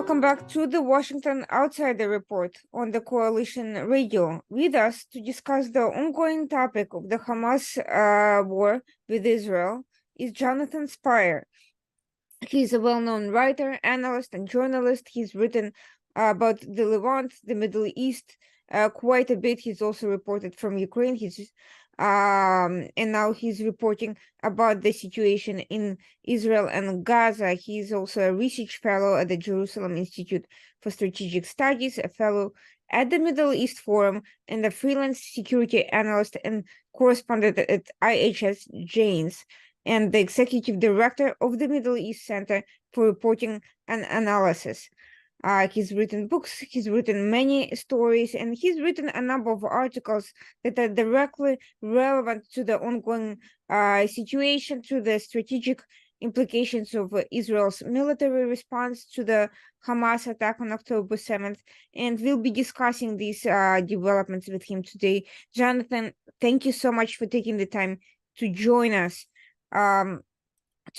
Welcome back to the Washington Outsider Report on the Coalition Radio. With us to discuss the ongoing topic of the Hamas war with Israel is Jonathan Spyer. He's a well-known writer, analyst, and journalist. He's written about the Levant, the Middle East, quite a bit. He's also reported from Ukraine. And now he's reporting about the situation in Israel and Gaza. He's also a research fellow at the Jerusalem Institute for Strategic Studies, a fellow at the Middle East Forum, and a freelance security analyst and correspondent at IHS Janes, and the executive director of the Middle East Center for Reporting and Analysis. He's written books, he's written many stories, and he's written a number of articles that are directly relevant to the ongoing situation, to the strategic implications of Israel's military response to the Hamas attack on October 7th. And we'll be discussing these developments with him today. Jonathan, thank you so much for taking the time to join us. To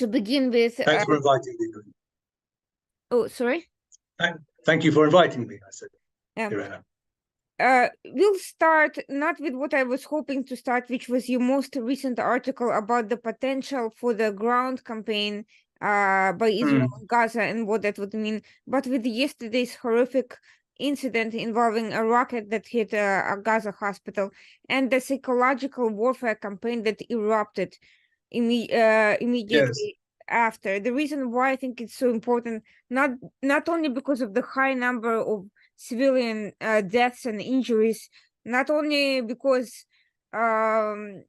begin with... Thanks for inviting me. Oh, sorry? Thank you for inviting me, I said. Yeah. We'll start not with what I was hoping to start, which was your most recent article about the potential for the ground campaign by Israel in Gaza and what that would mean, but with yesterday's horrific incident involving a rocket that hit a Gaza hospital and the psychological warfare campaign that erupted immediately after. The reason why I think it's so important, not only because of the high number of civilian deaths and injuries, not only because all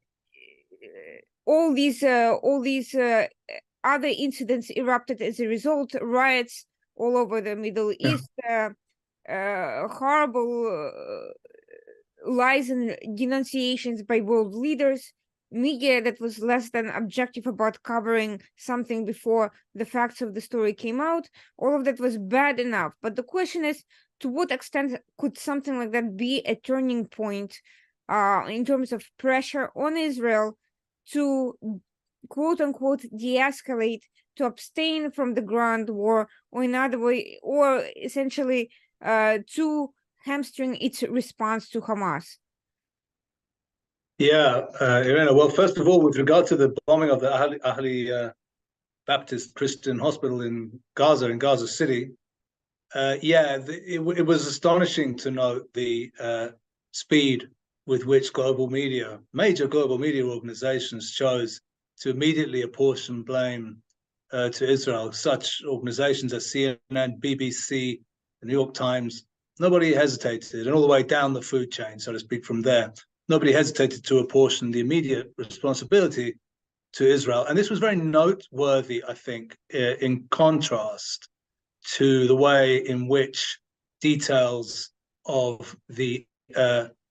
these other incidents erupted as a result, riots all over the Middle East, horrible lies and denunciations by world leaders, media that was less than objective about covering something before the facts of the story came out. All of that was bad enough. But the question is, to what extent could something like that be a turning point in terms of pressure on Israel to, quote unquote, de-escalate, to abstain from the ground war, or in other way, or essentially to hamstring its response to Hamas? Yeah, Irena, well, first of all, with regard to the bombing of the Ahli Baptist Christian Hospital in Gaza City, it was astonishing to note the speed with which major global media organizations chose to immediately apportion blame to Israel. Such organizations as CNN, BBC, the New York Times, nobody hesitated, and all the way down the food chain, so to speak, from there. Nobody hesitated to apportion the immediate responsibility to Israel. And this was very noteworthy, I think, in contrast to the way in which details of the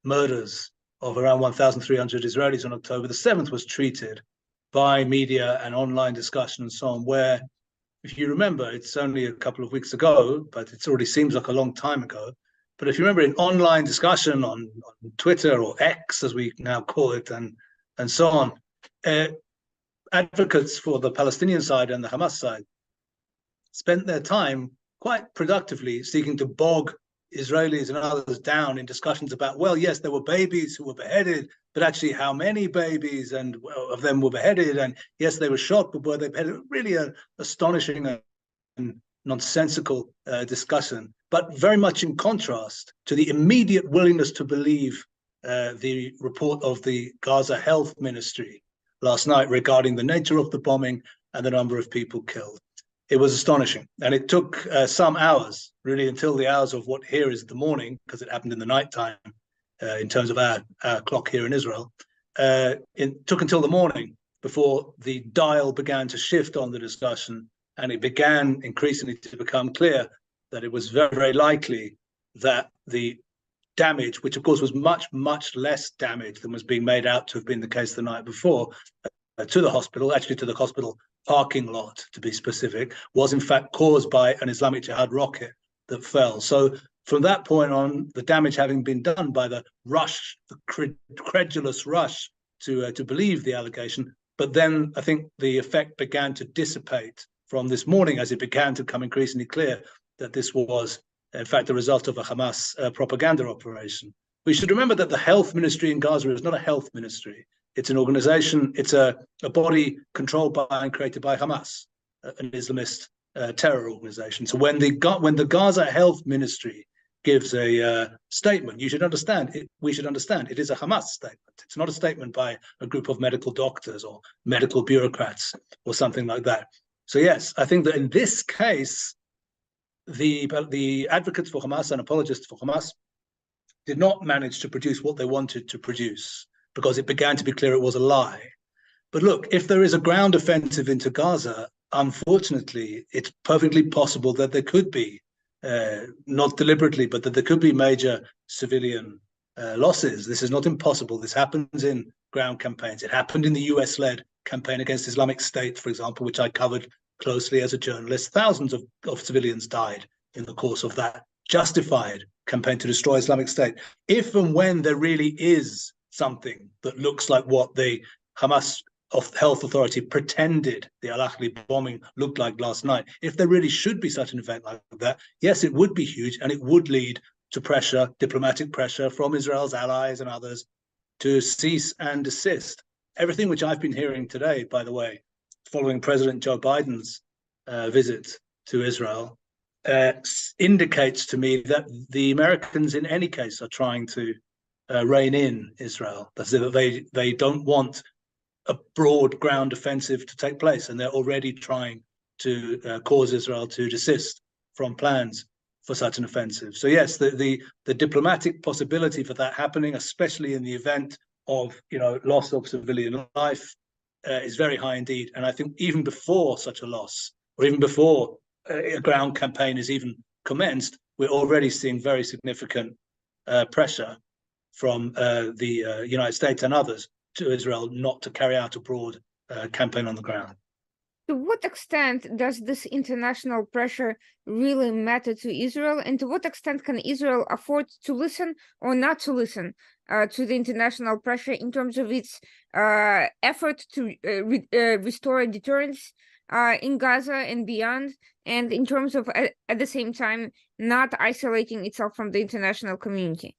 murders of around 1,300 Israelis on October the 7th was treated by media and online discussion and so on, where, if you remember, it's only a couple of weeks ago, but it already seems like a long time ago. But if you remember, in online discussion on Twitter, or X, as we now call it, and so on, advocates for the Palestinian side and the Hamas side spent their time quite productively seeking to bog Israelis and others down in discussions about, well, yes, there were babies who were beheaded, but actually how many babies and of them were beheaded? And yes, they were shot, but were they beheaded? Really an astonishing and nonsensical discussion, but very much in contrast to the immediate willingness to believe the report of the Gaza Health Ministry last night regarding the nature of the bombing and the number of people killed. It was astonishing. And it took some hours, really, until the hours of what here is the morning, because it happened in the nighttime in terms of our clock here in Israel. It took until the morning before the dial began to shift on the discussion, and it began increasingly to become clear that it was very, very likely that the damage, which of course was much, much less damage than was being made out to have been the case the night before, to the hospital, actually to the hospital parking lot to be specific, was in fact caused by an Islamic Jihad rocket that fell. So from that point on, the damage having been done by the rush, the credulous rush to believe the allegation, but then I think the effect began to dissipate from this morning as it began to become increasingly clear that this was, in fact, the result of a Hamas propaganda operation. We should remember that the health ministry in Gaza is not a health ministry. It's an organization, it's a body controlled by and created by Hamas, an Islamist terror organization. So when the Gaza health ministry gives a statement, you should understand, we should understand, it is a Hamas statement. It's not a statement by a group of medical doctors or medical bureaucrats or something like that. So yes, I think that in this case, the advocates for Hamas and apologists for Hamas did not manage to produce what they wanted to produce, because it began to be clear it was a lie. But look, if there is a ground offensive into Gaza, unfortunately, it's perfectly possible that there could be, not deliberately, but that there could be major civilian losses. This is not impossible. This happens in ground campaigns. It happened in the US-led campaign against Islamic State, for example, which I covered closely as a journalist. Thousands of civilians died in the course of that justified campaign to destroy Islamic State. If and when there really is something that looks like what the Hamas health authority pretended the Al-Ahli bombing looked like last night, if there really should be such an event like that, yes, it would be huge, and it would lead to pressure, diplomatic pressure from Israel's allies and others to cease and desist. Everything which I've been hearing today, by the way, following President Joe Biden's visit to Israel, indicates to me that the Americans in any case are trying to rein in Israel. That's that they don't want a broad ground offensive to take place, and they're already trying to cause Israel to desist from plans for such an offensive. So yes, the diplomatic possibility for that happening, especially in the event of loss of civilian life, is very high indeed. And I think even before such a loss, or even before a ground campaign is even commenced, we're already seeing very significant pressure from the United States and others to Israel not to carry out a broad campaign on the ground. To what extent does this international pressure really matter to Israel, and to what extent can Israel afford to listen or not to listen to the international pressure in terms of its effort to restore deterrence in Gaza and beyond, and in terms of, at the same time, not isolating itself from the international community?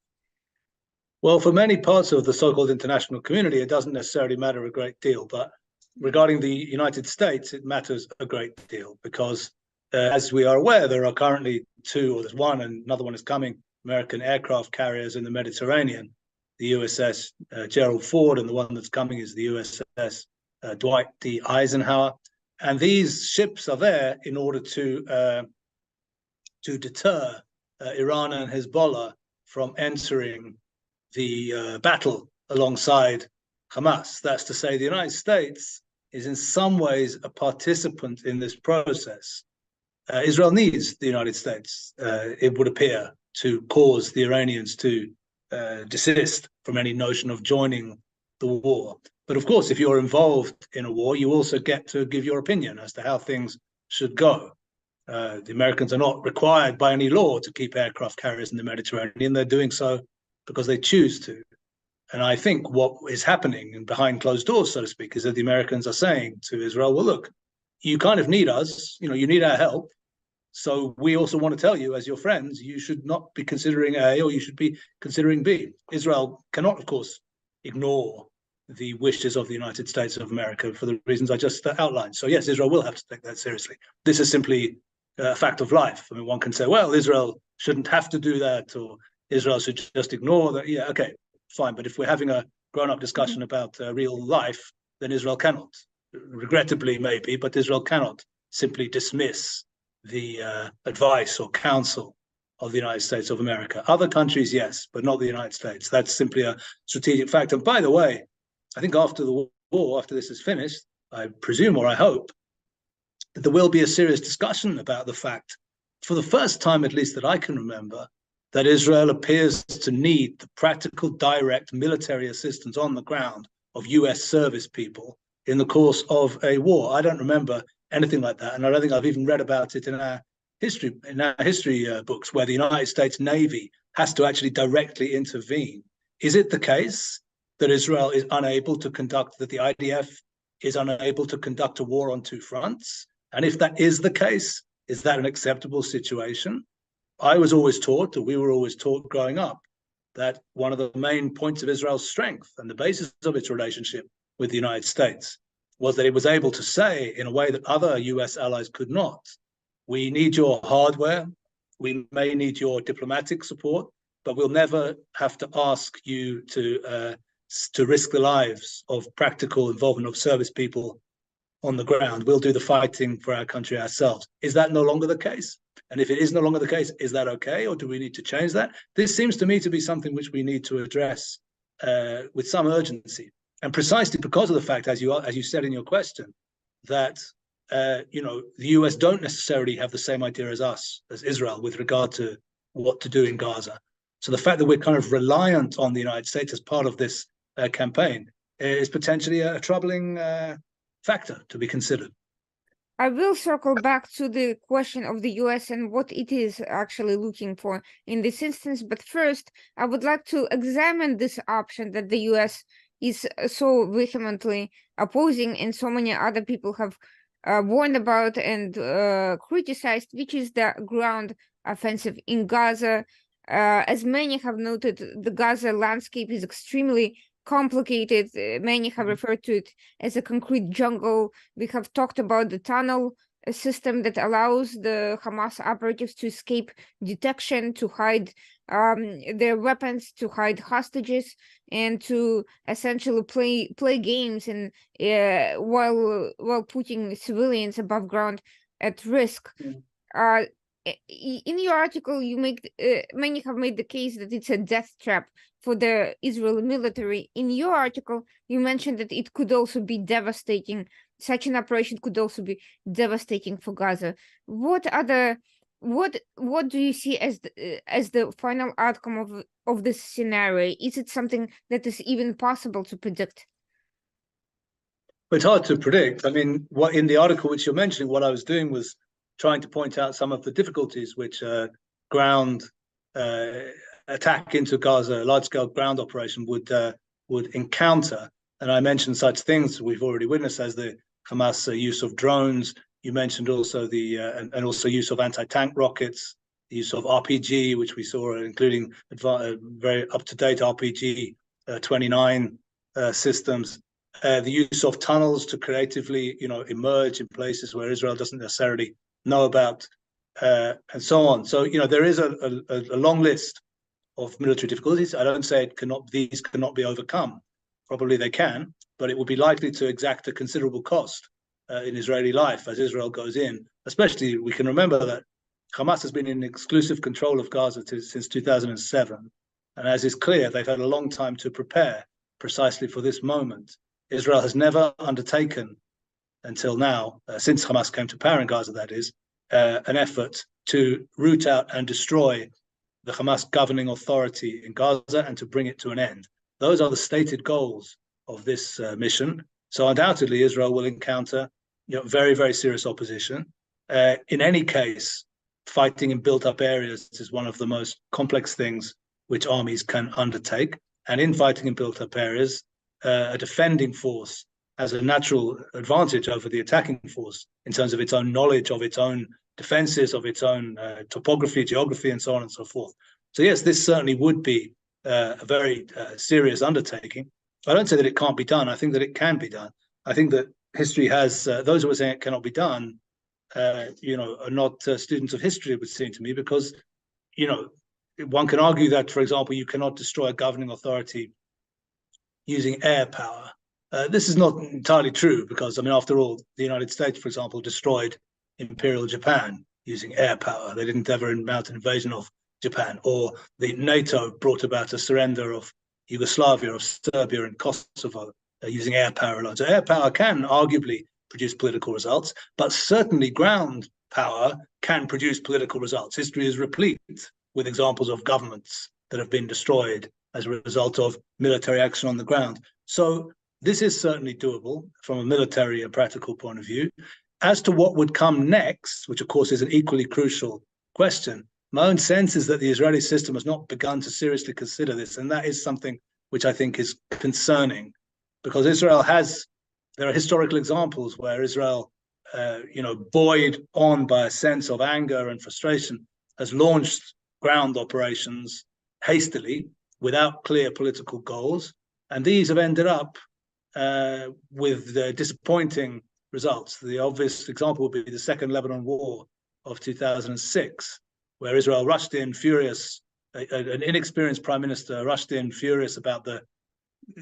Well, for many parts of the so-called international community, it doesn't necessarily matter a great deal. But regarding the United States, it matters a great deal because, as we are aware, there are currently two, or there's one, and another one is coming, American aircraft carriers in the Mediterranean, the USS Gerald Ford, and the one that's coming is the USS Dwight D. Eisenhower. And these ships are there in order to deter Iran and Hezbollah from entering the battle alongside Hamas. That's to say, the United States is in some ways a participant in this process. Israel needs the United States, it would appear, to cause the Iranians to desist from any notion of joining the war. But of course, if you're involved in a war, you also get to give your opinion as to how things should go. The Americans are not required by any law to keep aircraft carriers in the Mediterranean. They're doing so because they choose to. And I think what is happening, and behind closed doors, so to speak, is that the Americans are saying to Israel, well, look, you kind of need us, you need our help. So we also want to tell you, as your friends, you should not be considering A, or you should be considering B. Israel cannot, of course, ignore the wishes of the United States of America for the reasons I just outlined. So yes, Israel will have to take that seriously. This is simply a fact of life. I mean, one can say, well, Israel shouldn't have to do that, or Israel should just ignore that. Yeah, okay, fine. But if we're having a grown-up discussion about real life, then Israel cannot, regrettably maybe, but Israel cannot simply dismiss the advice or counsel of the United States of America. Other countries, yes, but not the United States. That's simply a strategic fact. And by the way, I think after the war, after this is finished, I presume, or I hope, that there will be a serious discussion about the fact, for the first time at least that I can remember, that Israel appears to need the practical, direct military assistance on the ground of US service people in the course of a war. I don't remember anything like that, and I don't think I've even read about it in our history books, where the United States Navy has to actually directly intervene. Is it the case that Israel is unable to conduct, that the IDF is unable to conduct a war on two fronts? And if that is the case, Is that an acceptable situation? I was always taught, or we were always taught growing up, that one of the main points of Israel's strength and the basis of its relationship with the United States was that it was able to say, in a way that other US allies could not, we need your hardware, we may need your diplomatic support, but we'll never have to ask you to risk the lives of practical involvement of service people on the ground. We'll do the fighting for our country ourselves. Is that no longer the case? And if it is no longer the case, is that okay? Or do we need to change that? This seems to me to be something which we need to address with some urgency. And precisely because of the fact, as you said in your question, that the US don't necessarily have the same idea as us, as Israel, with regard to what to do in Gaza. So the fact that we're kind of reliant on the United States as part of this campaign is potentially a troubling factor to be considered. I will circle back to the question of the US and what it is actually looking for in this instance. But first, I would like to examine this option that the US is so vehemently opposing and so many other people have warned about and criticized, which is the ground offensive in Gaza. As many have noted, the Gaza landscape is extremely complicated. Many have referred to it as a concrete jungle. We have talked about the tunnel system that allows the Hamas operatives to escape detection, to hide their weapons, to hide hostages, and to essentially play games and while putting civilians above ground at risk. In your article, you make many have made the case that it's a death trap for the Israeli military. In your article, you mentioned that it could also be devastating. Such an operation could also be devastating for Gaza. What do you see as the final outcome of this scenario? Is it something that is even possible to predict? It's hard to predict. I mean, what in the article which you're mentioning, what I was doing was trying to point out some of the difficulties which ground attack into Gaza, large-scale ground operation would encounter. And I mentioned such things we've already witnessed as the Hamas use of drones. You mentioned also and also use of anti-tank rockets, the use of RPG, which we saw, including very up-to-date RPG 29 systems. The use of tunnels to creatively, emerge in places where Israel doesn't necessarily know about, and so on. So, there is a long list of military difficulties. I don't say these cannot be overcome. Probably they can, but it would be likely to exact a considerable cost in Israeli life as Israel goes in. Especially, we can remember that Hamas has been in exclusive control of Gaza since 2007. And as is clear, they've had a long time to prepare precisely for this moment. Israel has never undertaken until now, since Hamas came to power in Gaza, that is, an effort to root out and destroy the Hamas governing authority in Gaza and to bring it to an end. Those are the stated goals of this mission. So undoubtedly, Israel will encounter very, very serious opposition. In any case, fighting in built-up areas is one of the most complex things which armies can undertake. And in fighting in built-up areas, a defending force has a natural advantage over the attacking force in terms of its own knowledge of its own defenses, of its own topography, geography, and so on and so forth. So yes, this certainly would be a very serious undertaking. I don't say that it can't be done. I think that it can be done. I think that history has, those who are saying it cannot be done, are not students of history, it would seem to me, because, one can argue that, for example, you cannot destroy a governing authority using air power. This is not entirely true because, after all, the United States, for example, destroyed Imperial Japan using air power. They didn't ever mount an invasion of Japan, or the NATO brought about a surrender of Yugoslavia, of Serbia and Kosovo using air power alone. So air power can arguably produce political results, but certainly ground power can produce political results. History is replete with examples of governments that have been destroyed as a result of military action on the ground. So this is certainly doable from a military and practical point of view. As to what would come next, which of course is an equally crucial question, my own sense is that the Israeli system has not begun to seriously consider this. And that is something which I think is concerning, because there are historical examples where Israel buoyed on by a sense of anger and frustration, has launched ground operations hastily without clear political goals. And these have ended up with disappointing results. The obvious example would be the Second Lebanon War of 2006, where Israel rushed in furious, an inexperienced prime minister rushed in furious about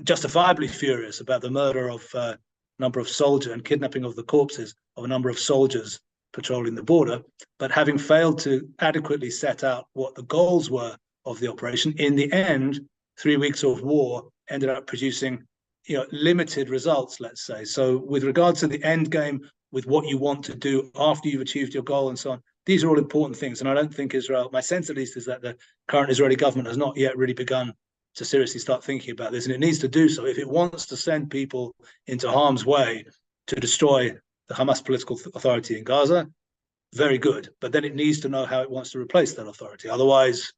justifiably furious about the murder of a number of soldiers and kidnapping of the corpses of a number of soldiers patrolling the border, but having failed to adequately set out what the goals were of the operation, in the end, 3 weeks of war ended up producing limited results, let's say. So with regards to the end game, with what you want to do after you've achieved your goal and so on, these are all important things. And I don't think Israel, my sense at least, is that the current Israeli government has not yet really begun to seriously start thinking about this. And it needs to do so if it wants to send people into harm's way to destroy the Hamas political authority in Gaza. Very good. But then it needs to know how it wants to replace that authority. Otherwise,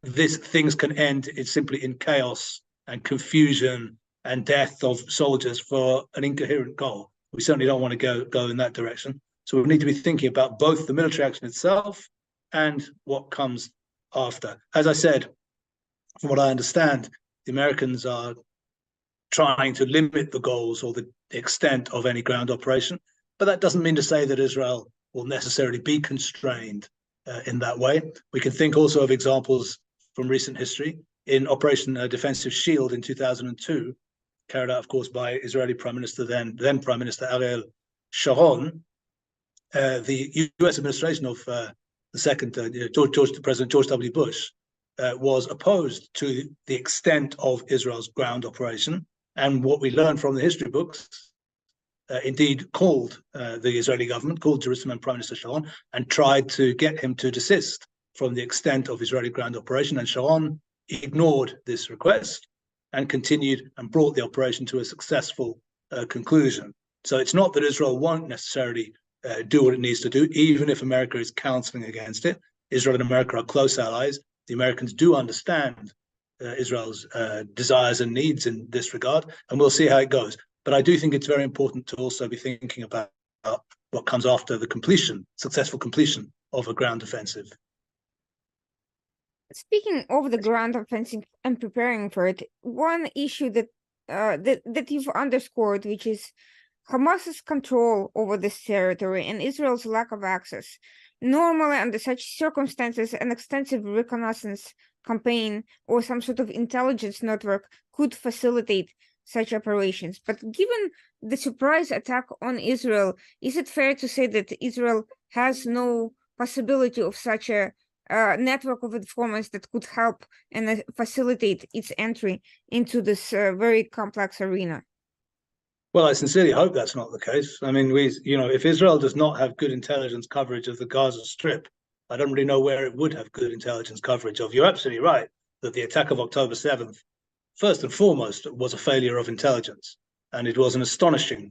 things can end simply in chaos and confusion and death of soldiers for an incoherent goal. We certainly don't want to go in that direction. So we need to be thinking about both the military action itself and what comes after. As I said, from what I understand, the Americans are trying to limit the goals or the extent of any ground operation, but that doesn't mean to say that Israel will necessarily be constrained in that way. We can think also of examples from recent history. In Operation Defensive Shield in 2002, carried out, of course, by Israeli Prime Minister, then Prime Minister Ariel Sharon, the U.S. administration of the second President George W. Bush was opposed to the extent of Israel's ground operation, and what we learned from the history books, indeed called the Israeli government, called Jerusalem and Prime Minister Sharon, and tried to get him to desist from the extent of Israeli ground operation. And Sharon ignored this request and continued and brought the operation to a successful conclusion. So it's not that Israel won't necessarily do what it needs to do, even if America is counseling against it. Israel and America are close allies. The Americans do understand Israel's desires and needs in this regard, and we'll see how it goes. But I do think it's very important to also be thinking about what comes after the successful completion of a ground offensive. Speaking of the ground offensive and preparing for it, one issue that that you've underscored, which is Hamas's control over this territory and Israel's lack of access. Normally, under such circumstances, an extensive reconnaissance campaign or some sort of intelligence network could facilitate such operations. But given the surprise attack on Israel, is it fair to say that Israel has no possibility of such a network of informants that could help and facilitate its entry into this very complex arena? Well, I sincerely hope that's not the case. I mean, if Israel does not have good intelligence coverage of the Gaza Strip, I don't really know where it would have good intelligence coverage of. You're absolutely right that the attack of October 7th, first and foremost, was a failure of intelligence. And it was an astonishing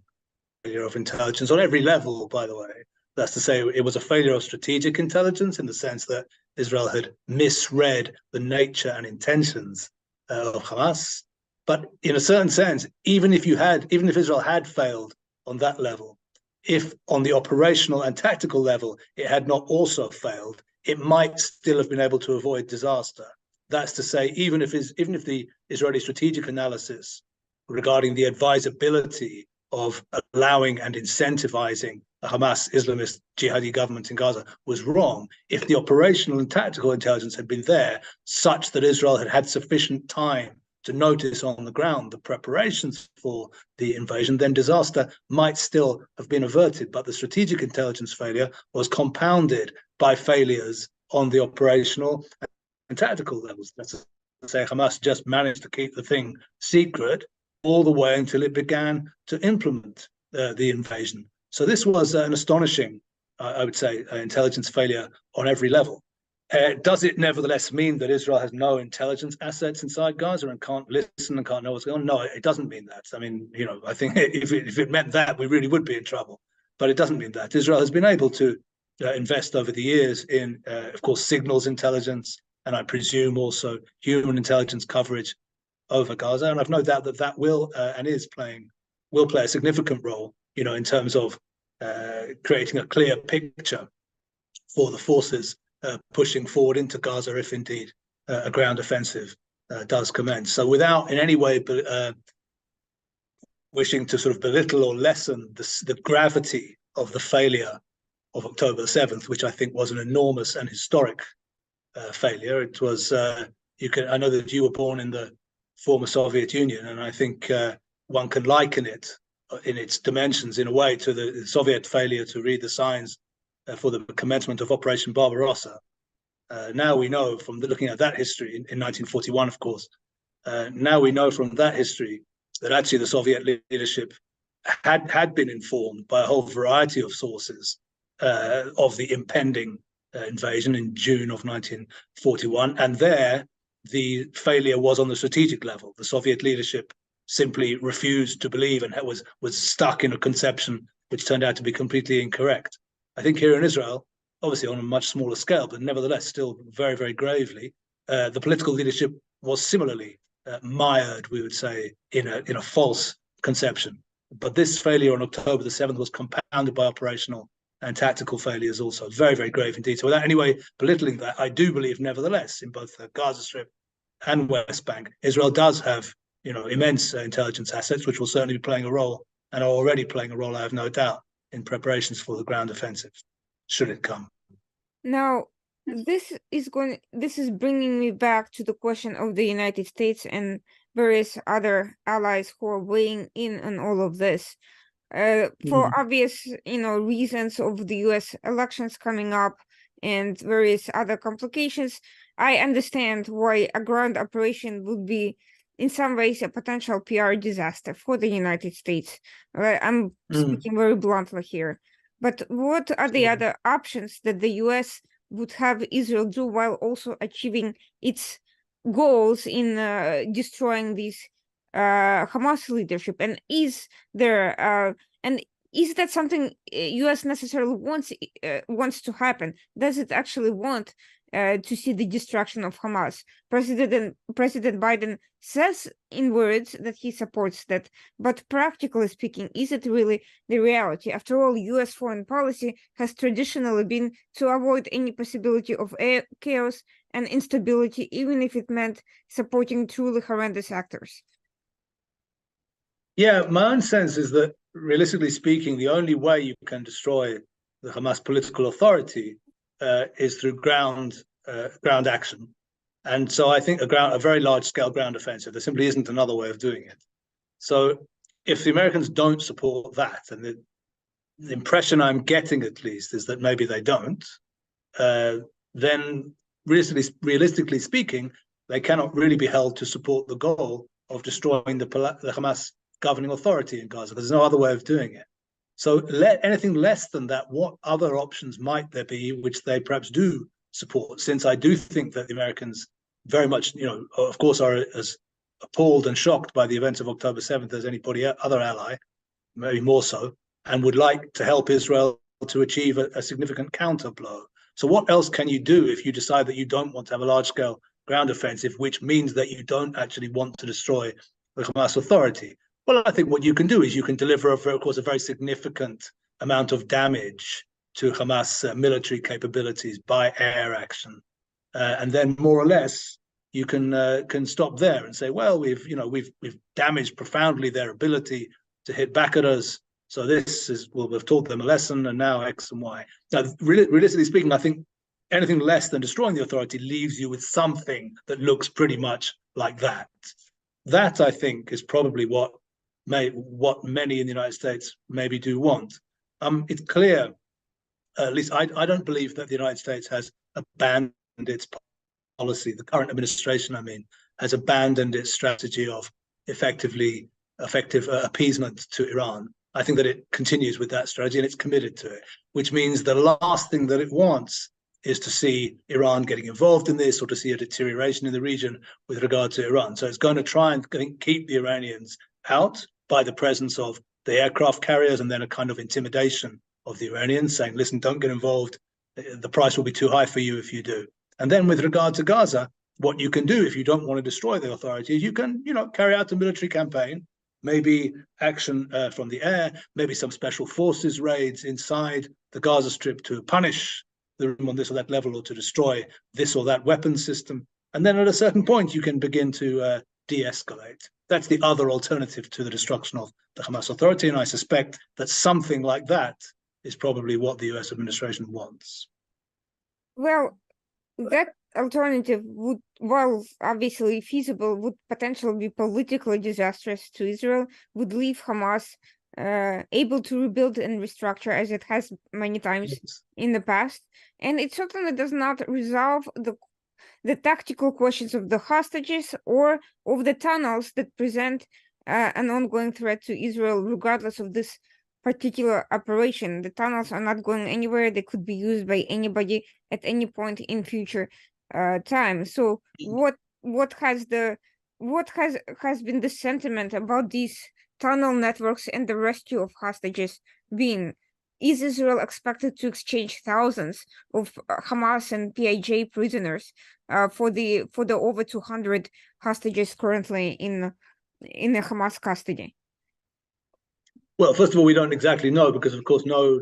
failure of intelligence on every level, by the way. That's to say, it was a failure of strategic intelligence in the sense that Israel had misread the nature and intentions of Hamas. But in a certain sense, even if Israel had failed on that level, if on the operational and tactical level it had not also failed, it might still have been able to avoid disaster. That's to say, even if the Israeli strategic analysis regarding the advisability of allowing and incentivizing a Hamas Islamist jihadi government in Gaza was wrong, if the operational and tactical intelligence had been there, such that Israel had had sufficient time to notice on the ground the preparations for the invasion, then disaster might still have been averted. But the strategic intelligence failure was compounded by failures on the operational and tactical levels. That's to say, Hamas just managed to keep the thing secret all the way until it began to implement the invasion. So this was an astonishing, I would say, intelligence failure on every level. Does it nevertheless mean that Israel has no intelligence assets inside Gaza and can't listen and can't know what's going on? No, it doesn't mean that. I mean, I think if it meant that, we really would be in trouble. But it doesn't mean that. Israel has been able to invest over the years in, of course, signals intelligence, and I presume also human intelligence coverage over Gaza. And I've no doubt that will and will play a significant role, in terms of creating a clear picture for the forces pushing forward into Gaza if indeed a ground offensive does commence. So without in any way wishing to sort of belittle or lessen the gravity of the failure of October the 7th, which I think was an enormous and historic failure. It was, I know that you were born in the former Soviet Union, and I think one can liken it in its dimensions in a way to the Soviet failure to read the signs for the commencement of Operation Barbarossa. Now we know from looking at that history in 1941, of course, now we know from that history that actually the Soviet leadership had been informed by a whole variety of sources of the impending invasion in June of 1941. And there, the failure was on the strategic level. The Soviet leadership simply refused to believe and was stuck in a conception which turned out to be completely incorrect. I think here in Israel, obviously on a much smaller scale, but nevertheless still very, very gravely, the political leadership was similarly mired, we would say, in a false conception. But this failure on October the 7th was compounded by operational and tactical failures also. Very, very grave indeed. So without any way belittling that, I do believe, nevertheless, in both the Gaza Strip and West Bank, Israel does have, immense intelligence assets, which will certainly be playing a role and are already playing a role, I have no doubt, in preparations for the ground offensive, should it come. Now, this is bringing me back to the question of the United States and various other allies who are weighing in on all of this. For obvious, reasons of the U.S. elections coming up and various other complications, I understand why a ground operation would be, in some ways, a potential PR disaster for the United States. I'm speaking very bluntly here. But what are the other options that the U.S. would have Israel do while also achieving its goals in destroying these Hamas leadership? And is there is that something U.S. necessarily wants to happen? Does it actually want to see the destruction of Hamas? President Biden says in words that he supports that, but practically speaking, is it really the reality? After all, U.S. foreign policy has traditionally been to avoid any possibility of chaos and instability, even if it meant supporting truly horrendous actors. Yeah, my own sense is that, realistically speaking, the only way you can destroy the Hamas political authority is through ground action. And so I think a very large-scale ground offensive, there simply isn't another way of doing it. So if the Americans don't support that, and the impression I'm getting at least is that maybe they don't, then realistically speaking, they cannot really be held to support the goal of destroying the Hamas governing authority in Gaza, because there's no other way of doing it. So anything less than that, what other options might there be which they perhaps do support? Since I do think that the Americans very much, of course, are as appalled and shocked by the events of October 7th as anybody other ally, maybe more so, and would like to help Israel to achieve a significant counter blow. So what else can you do if you decide that you don't want to have a large-scale ground offensive, which means that you don't actually want to destroy the Hamas authority? Well, I think what you can do is you can deliver, of course, a very significant amount of damage to Hamas military capabilities by air action, and then more or less you can stop there and say, well, we've damaged profoundly their ability to hit back at us. So we've taught them a lesson, and now X and Y. Now, realistically speaking, I think anything less than destroying the authority leaves you with something that looks pretty much like that. That, I think, is probably what many in the United States maybe do want. It's clear, at least I don't believe that the United States has abandoned its policy. The current administration, has abandoned its strategy of effective appeasement to Iran. I think that it continues with that strategy and it's committed to it, which means the last thing that it wants is to see Iran getting involved in this or to see a deterioration in the region with regard to Iran. So it's going to try and keep the Iranians out by the presence of the aircraft carriers and then a kind of intimidation of the Iranians saying, listen, don't get involved. The price will be too high for you if you do. And then with regard to Gaza, what you can do if you don't want to destroy the authorities, you can, carry out a military campaign, maybe action from the air, maybe some special forces raids inside the Gaza Strip to punish the room on this or that level, or to destroy this or that weapon system. And then at a certain point, you can begin to de-escalate. That's the other alternative to the destruction of the Hamas Authority. And I suspect that something like that is probably what the US administration wants. Well, that alternative would, while obviously feasible, would potentially be politically disastrous to Israel, would leave Hamas able to rebuild and restructure as it has many times in the past. And it certainly does not resolve the tactical questions of the hostages or of the tunnels that present an ongoing threat to Israel, regardless of this particular operation. The tunnels are not going anywhere. They could be used by anybody at any point in future time. So what has been the sentiment about these tunnel networks and the rescue of hostages been? Is Israel expected to exchange thousands of Hamas and PIJ prisoners for the over 200 hostages currently in the Hamas custody? Well, first of all, we don't exactly know because, of course, no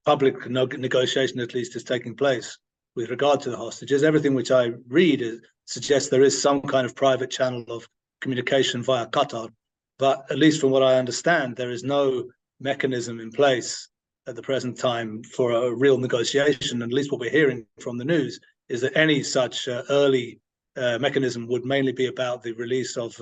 public negotiation, at least, is taking place with regard to the hostages. Everything which I read suggests there is some kind of private channel of communication via Qatar, but at least from what I understand, there is no mechanism in place at the present time for a real negotiation. And at least what we're hearing from the news is that any such early mechanism would mainly be about the release of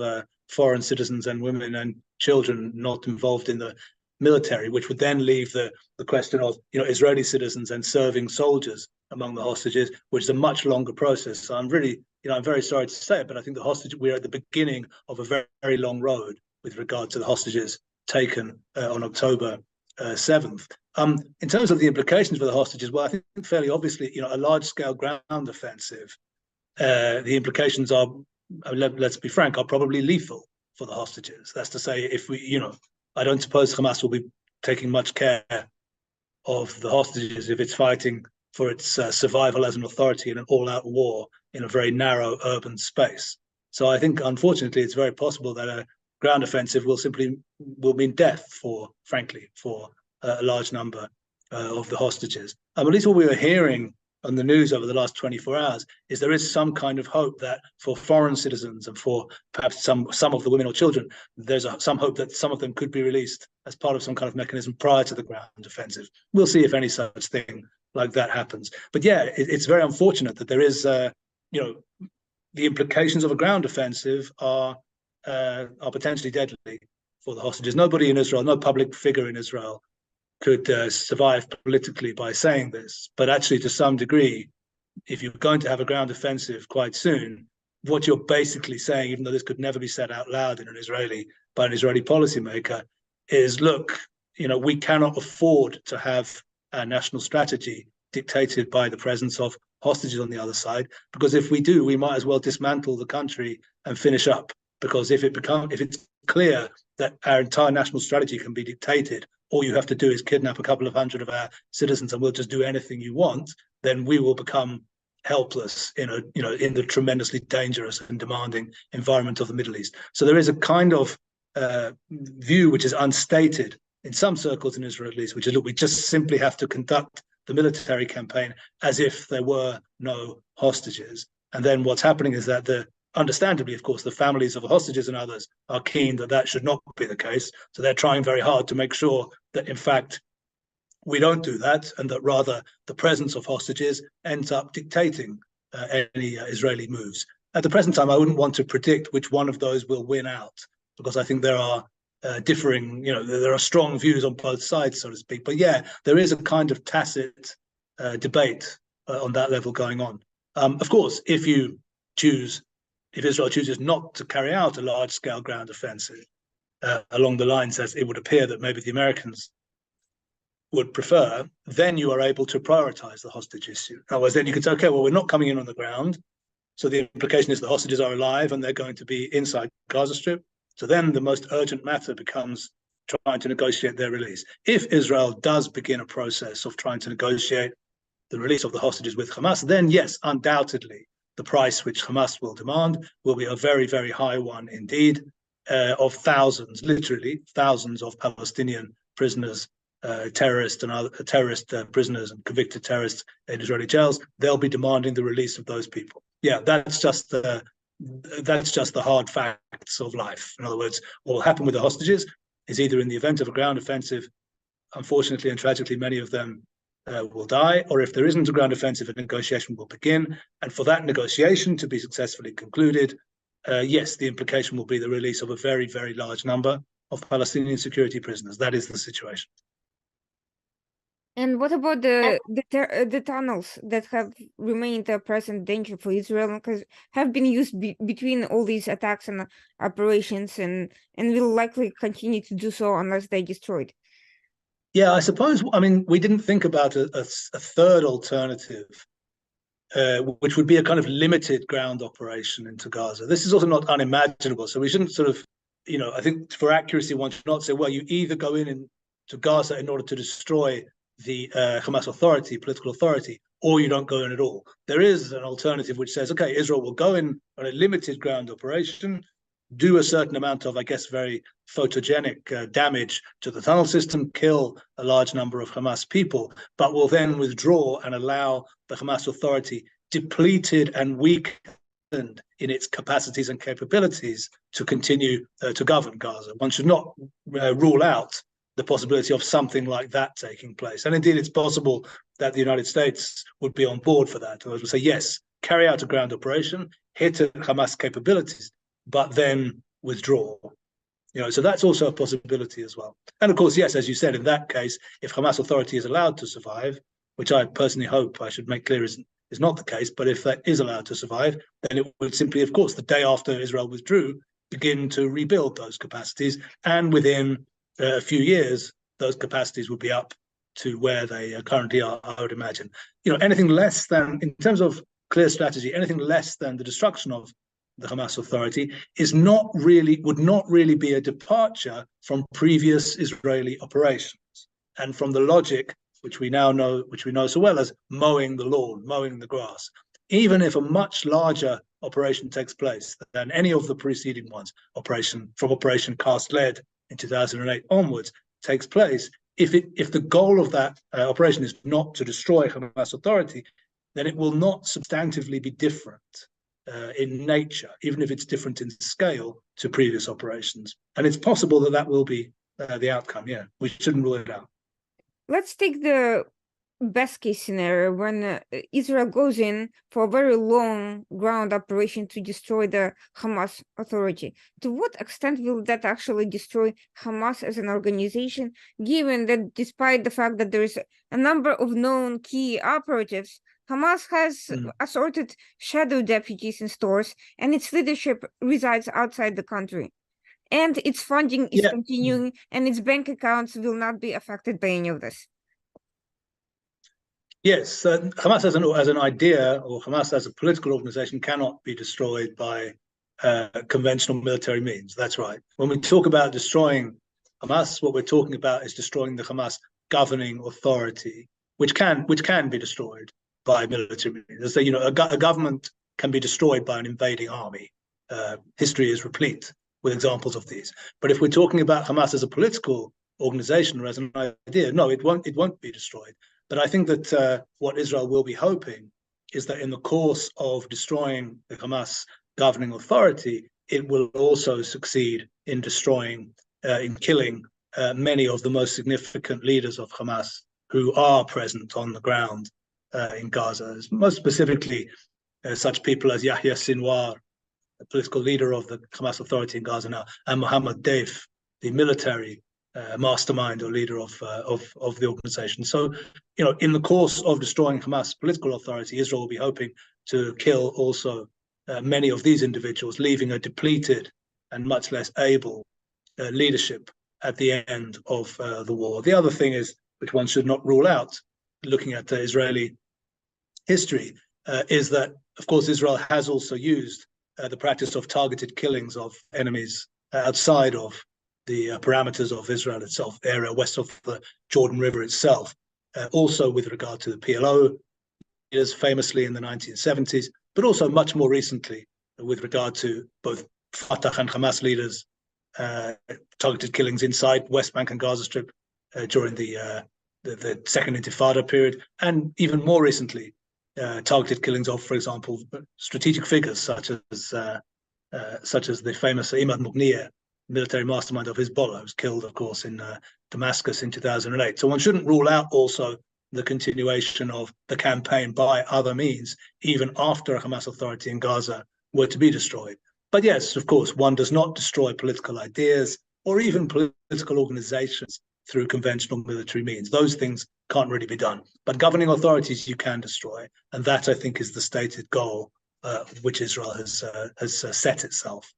foreign citizens and women and children not involved in the military, which would then leave the question of Israeli citizens and serving soldiers among the hostages, which is a much longer process. So I'm really, I'm very sorry to say it, but I think we're at the beginning of a very, very long road with regard to the hostages taken on October 7th. In terms of the implications for the hostages, well, I think fairly obviously, a large-scale ground offensive, the implications are, let's be frank, are probably lethal for the hostages. That's to say, if we, I don't suppose Hamas will be taking much care of the hostages if it's fighting for its survival as an authority in an all-out war in a very narrow urban space. So I think, unfortunately, it's very possible that a ground offensive will mean death for a large number of the hostages. At least what we were hearing on the news over the last 24 hours is there is some kind of hope that for foreign citizens and for perhaps some of the women or children, there's some hope that some of them could be released as part of some kind of mechanism prior to the ground offensive. We'll see if any such thing like that happens. But yeah, it's very unfortunate that there is, the implications of a ground offensive are potentially deadly for the hostages. Nobody in Israel, no public figure in Israel could survive politically by saying this. But actually, to some degree, if you're going to have a ground offensive quite soon, what you're basically saying, even though this could never be said out loud by an Israeli policymaker, is, look, we cannot afford to have our national strategy dictated by the presence of hostages on the other side, because if we do, we might as well dismantle the country and finish up. Because if it's clear that our entire national strategy can be dictated, all you have to do is kidnap a couple of hundred of our citizens and we'll just do anything you want, then we will become helpless in the tremendously dangerous and demanding environment of the Middle East. So there is a kind of view which is unstated in some circles in Israel, at least, which is, look, we just simply have to conduct the military campaign as if there were no hostages. And then what's happening is that understandably, of course, the families of the hostages and others are keen that should not be the case. So they're trying very hard to make sure that, in fact, we don't do that, and that rather the presence of hostages ends up dictating any Israeli moves. At the present time, I wouldn't want to predict which one of those will win out, because I think there are differing, there are strong views on both sides, so to speak. But yeah, there is a kind of tacit debate on that level going on. Of course, if Israel chooses not to carry out a large-scale ground offensive along the lines as it would appear that maybe the Americans would prefer, then you are able to prioritize the hostage issue. Otherwise, then you could say, okay, well, we're not coming in on the ground. So the implication is the hostages are alive and they're going to be inside Gaza Strip. So then the most urgent matter becomes trying to negotiate their release. If Israel does begin a process of trying to negotiate the release of the hostages with Hamas, then yes, undoubtedly, the price which Hamas will demand will be a very, very high one indeed. of thousands, literally thousands of Palestinian prisoners, terrorists and other terrorist prisoners and convicted terrorists in Israeli jails. They'll be demanding the release of those people. Yeah, that's just the hard facts of life. In other words, what will happen with the hostages is either in the event of a ground offensive, unfortunately and tragically, many of them will die, or if there isn't a ground offensive, a negotiation will begin. And for that negotiation to be successfully concluded, yes, the implication will be the release of a very, very large number of Palestinian security prisoners. That is the situation. And what about the tunnels that have remained a present danger for Israel, because have been used between all these attacks and operations, and will likely continue to do so unless they're destroyed? Yeah, I suppose. I mean, we didn't think about a third alternative, which would be a kind of limited ground operation into Gaza. This is also not unimaginable. So we shouldn't sort of, I think for accuracy, one should not say, well, you either go into Gaza in order to destroy the Hamas authority, political authority, or you don't go in at all. There is an alternative which says, okay, Israel will go in on a limited ground operation, do a certain amount of, I guess, very photogenic damage to the tunnel system, kill a large number of Hamas people, but will then withdraw and allow the Hamas authority, depleted and weakened in its capacities and capabilities, to continue to govern Gaza. One should not rule out the possibility of something like that taking place. And indeed, it's possible that the United States would be on board for that. Would say, yes, carry out a ground operation, hit Hamas capabilities, but then withdraw. So that's also a possibility as well. And of course, yes, as you said, in that case, if Hamas authority is allowed to survive, which I personally hope, I should make clear, is not the case, but if that is allowed to survive, then it would simply, of course, the day after Israel withdrew, begin to rebuild those capacities. And within a few years, those capacities would be up to where they currently are, I would imagine. Anything less than, in terms of clear strategy, anything less than the destruction of the Hamas authority would not really be a departure from previous Israeli operations and from the logic which we know so well as mowing the lawn, mowing the grass. Even if a much larger operation takes place than any of the preceding ones, Operation Cast Lead in 2008 onwards takes place, if the goal of that operation is not to destroy Hamas authority, then it will not substantively be different in nature, even if it's different in scale to previous operations. And it's possible that will be the outcome. Yeah, we shouldn't rule it out. Let's take the best case scenario when Israel goes in for a very long ground operation to destroy the Hamas authority. To what extent will that actually destroy Hamas as an organization, given that despite the fact that there is a number of known key operatives, Hamas has assorted shadow deputies in stores, and its leadership resides outside the country. And its funding is continuing, and its bank accounts will not be affected by any of this. Yes, Hamas as an idea, or Hamas as a political organization, cannot be destroyed by conventional military means. That's right. When we talk about destroying Hamas, what we're talking about is destroying the Hamas governing authority, which can be destroyed by military means. So, a government can be destroyed by an invading army. History is replete with examples of these. But if we're talking about Hamas as a political organization or as an idea, no, it won't be destroyed. But I think that what Israel will be hoping is that in the course of destroying the Hamas governing authority, it will also succeed in destroying, in killing many of the most significant leaders of Hamas who are present on the ground in Gaza, most specifically such people as Yahya Sinwar, the political leader of the Hamas authority in Gaza now, and Mohammed Deif, the military mastermind or leader of the organization. So, in the course of destroying Hamas political authority, Israel will be hoping to kill also many of these individuals, leaving a depleted and much less able leadership at the end of the war. The other thing is, which one should not rule out, looking at Israeli history, is that, of course, Israel has also used the practice of targeted killings of enemies outside of the parameters of Israel itself, the area west of the Jordan River itself, also with regard to the PLO leaders famously in the 1970s, but also much more recently with regard to both Fatah and Hamas leaders targeted killings inside West Bank and Gaza Strip during the Second Intifada period, and even more recently, targeted killings of, for example, strategic figures such as the famous Imad Mughniya, military mastermind of Hezbollah, who was killed, of course, in Damascus in 2008. So one shouldn't rule out also the continuation of the campaign by other means, even after a Hamas authority in Gaza were to be destroyed. But yes, of course, one does not destroy political ideas or even political organizations through conventional military means. Those things can't really be done. But governing authorities you can destroy. And that, I think, is the stated goal which Israel has set itself.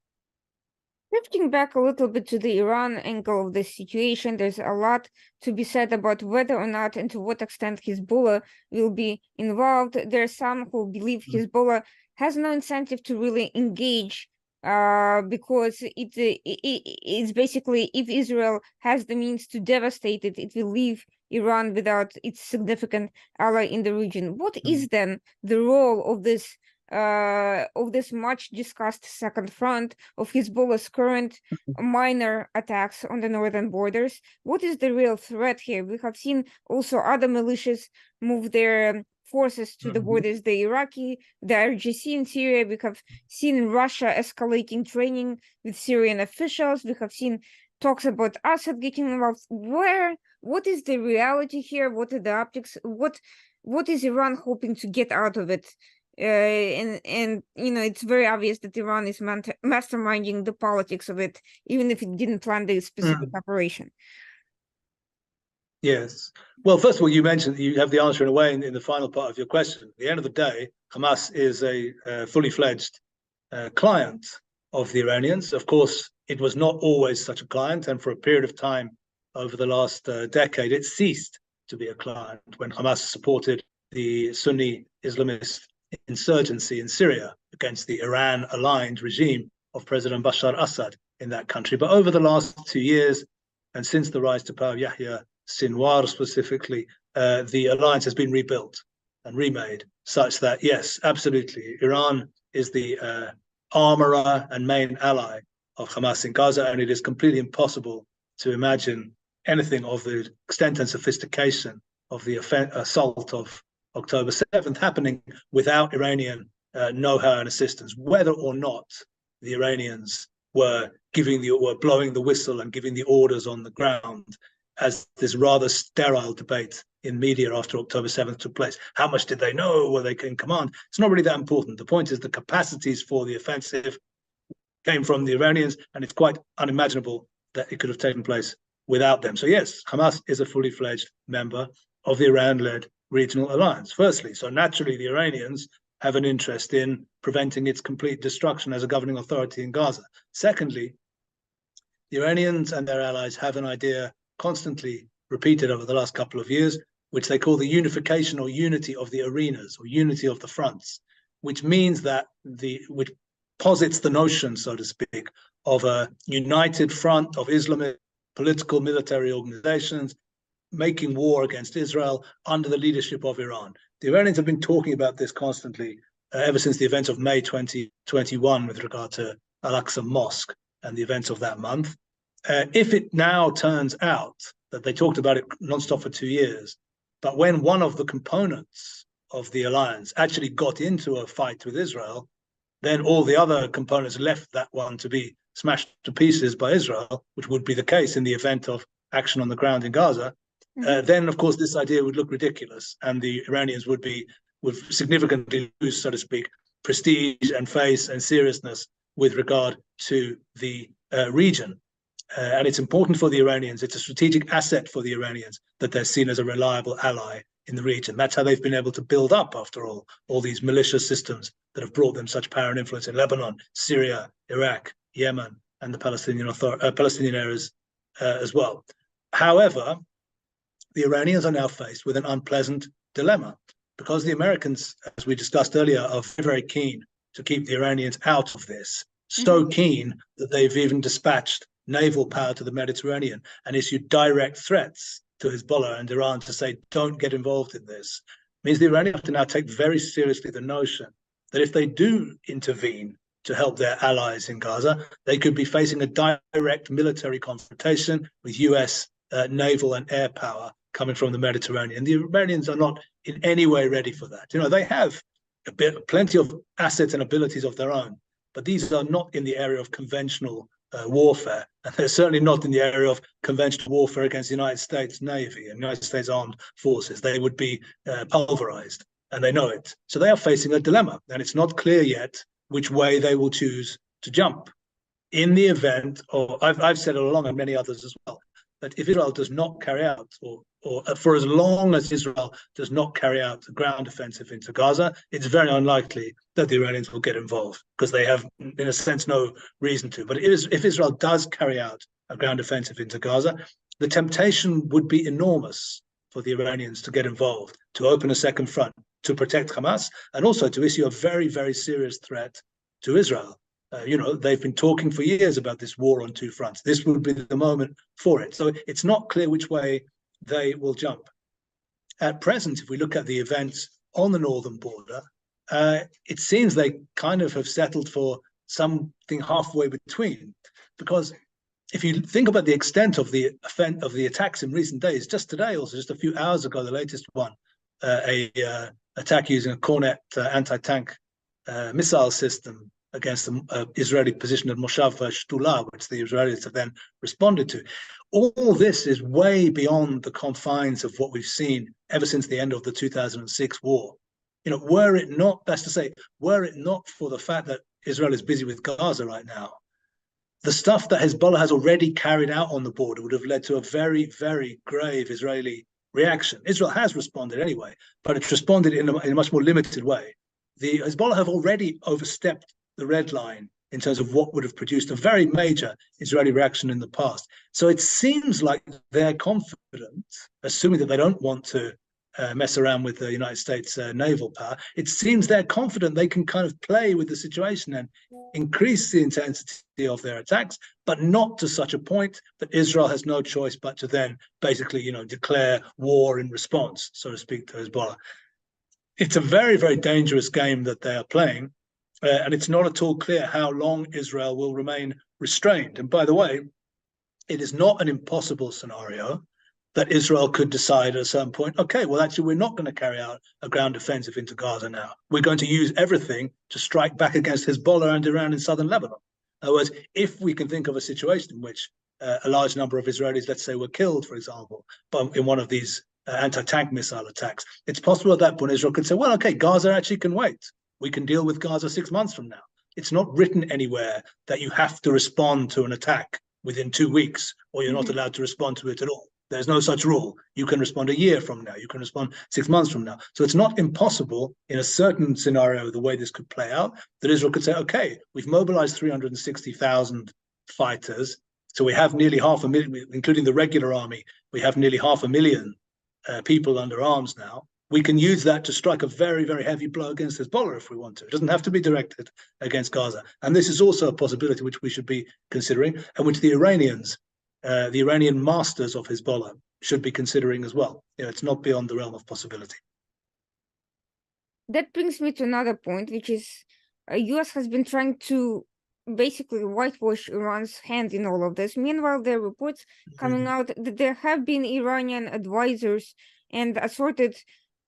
Shifting back a little bit to the Iran angle of this situation, there's a lot to be said about whether or not and to what extent Hezbollah will be involved. There are some who believe Hezbollah has no incentive to really engage because it's basically, if Israel has the means to devastate it, it will leave Iran without its significant ally in the region. What is then the role of this much discussed second front of Hezbollah's current minor attacks on the northern borders? What is the real threat here? We have seen also other militias move their forces to the borders, the IRGC in Syria. We have seen Russia escalating training with Syrian officials. We have seen talks about Assad getting involved. What is the reality here? What are the optics? What is Iran hoping to get out of it? And you know, it's very obvious that Iran is masterminding the politics of it, even if it didn't plan the specific operation. Yes. Well, first of all, you mentioned you have the answer in a way in the final part of your question. At the end of the day, Hamas is a fully fledged client of the Iranians. Of course, it was not always such a client, and for a period of time over the last decade, it ceased to be a client when Hamas supported the Sunni Islamist insurgency in Syria against the Iran-aligned regime of President Bashar Assad in that country. But over the last 2 years, and since the rise to power of Yahya Sinwar specifically, the alliance has been rebuilt and remade such that, yes, absolutely, Iran is the armorer and main ally of Hamas in Gaza, and it is completely impossible to imagine anything of the extent and sophistication of the assault of October 7th happening without Iranian know-how and assistance, whether or not the Iranians were blowing the whistle and giving the orders on the ground, as this rather sterile debate in media after October 7th took place. How much did they know? Were they in command? It's not really that important. The point is the capacities for the offensive came from the Iranians, and it's quite unimaginable that it could have taken place without them. So yes, Hamas is a fully fledged member of the Iran-led regional alliance, firstly. So naturally, the Iranians have an interest in preventing its complete destruction as a governing authority in Gaza. Secondly, the Iranians and their allies have an idea constantly repeated over the last couple of years, which they call the unification or unity of the arenas, or unity of the fronts, which means that which posits the notion, so to speak, of a united front of Islamic political military organizations making war against Israel under the leadership of Iran. The Iranians have been talking about this constantly ever since the events of May 2021 with regard to Al-Aqsa Mosque and the events of that month. If it now turns out that they talked about it nonstop for 2 years, but when one of the components of the alliance actually got into a fight with Israel, then all the other components left that one to be smashed to pieces by Israel, which would be the case in the event of action on the ground in Gaza. Then, of course, this idea would look ridiculous, and the Iranians would significantly lose, so to speak, prestige and face and seriousness with regard to the region. And it's important for the Iranians. It's a strategic asset for the Iranians that they're seen as a reliable ally in the region. That's how they've been able to build up, after all these militia systems that have brought them such power and influence in Lebanon, Syria, Iraq, Yemen, and the Palestinian areas as well. However, the Iranians are now faced with an unpleasant dilemma, because the Americans, as we discussed earlier, are very keen to keep the Iranians out of this, so keen that they've even dispatched naval power to the Mediterranean and issued direct threats to Hezbollah and Iran to say, don't get involved in this. It means the Iranians have to now take very seriously the notion that if they do intervene to help their allies in Gaza. They could be facing a direct military confrontation with US naval and air power coming from the Mediterranean. The Iranians are not in any way ready for that. They have plenty of assets and abilities of their own, but these are not in the area of conventional warfare, and they're certainly not in the area of conventional warfare against the United States Navy and United States Armed Forces. They would be pulverized, and they know it. So they are facing a dilemma, and it's not clear yet which way they will choose to jump. In the event, or I've said it along, and many others as well, that if Israel does not carry out, or for as long as Israel does not carry out a ground offensive into Gaza, it's very unlikely that the Iranians will get involved, because they have, in a sense, no reason to. But if Israel does carry out a ground offensive into Gaza, the temptation would be enormous for the Iranians to get involved, to open a second front, to protect Hamas, and also to issue a very, very serious threat to Israel. They've been talking for years about this war on two fronts. This would be the moment for it. So it's not clear which way they will jump. At present, if we look at the events on the northern border, it seems they kind of have settled for something halfway between. Because if you think about the extent of the attacks in recent days, just today, also just a few hours ago, the latest one, a attack using a Kornet anti-tank missile system against the Israeli position at Moshav Shtula, which the Israelis have then responded to. All this is way beyond the confines of what we've seen ever since the end of the 2006 war. Were it not for the fact that Israel is busy with Gaza right now, the stuff that Hezbollah has already carried out on the border would have led to a very, very grave Israeli reaction. Israel has responded anyway, but it's responded in a much more limited way. The Hezbollah have already overstepped the red line in terms of what would have produced a very major Israeli reaction in the past. So it seems like they're confident, assuming that they don't want to mess around with the United States naval power. It seems they're confident they can kind of play with the situation and increase the intensity of their attacks, but not to such a point that Israel has no choice but to then basically, declare war in response, so to speak, to Hezbollah. It's a very, very dangerous game that they are playing. And it's not at all clear how long Israel will remain restrained. And by the way, it is not an impossible scenario that Israel could decide at a certain point, okay, well, actually, we're not going to carry out a ground offensive into Gaza now. We're going to use everything to strike back against Hezbollah and Iran in southern Lebanon. In other words, if we can think of a situation in which a large number of Israelis, let's say, were killed, for example, in one of these anti-tank missile attacks, it's possible at that point Israel could say, well, okay, Gaza actually can wait. We can deal with Gaza 6 months from now. It's not written anywhere that you have to respond to an attack within 2 weeks, or you're not allowed to respond to it at all. There's no such rule. You can respond a year from now. You can respond 6 months from now. So it's not impossible in a certain scenario, the way this could play out, that Israel could say, okay, we've mobilized 360,000 fighters. So we have nearly 500,000, including the regular army, we have nearly 500,000 people under arms now. We can use that to strike a very, very heavy blow against Hezbollah if we want to. It doesn't have to be directed against Gaza. And this is also a possibility which we should be considering, and which the Iranians, the Iranian masters of Hezbollah, should be considering as well. It's not beyond the realm of possibility. That brings me to another point, which is US has been trying to basically whitewash Iran's hand in all of this. Meanwhile, there are reports coming out that there have been Iranian advisors and assorted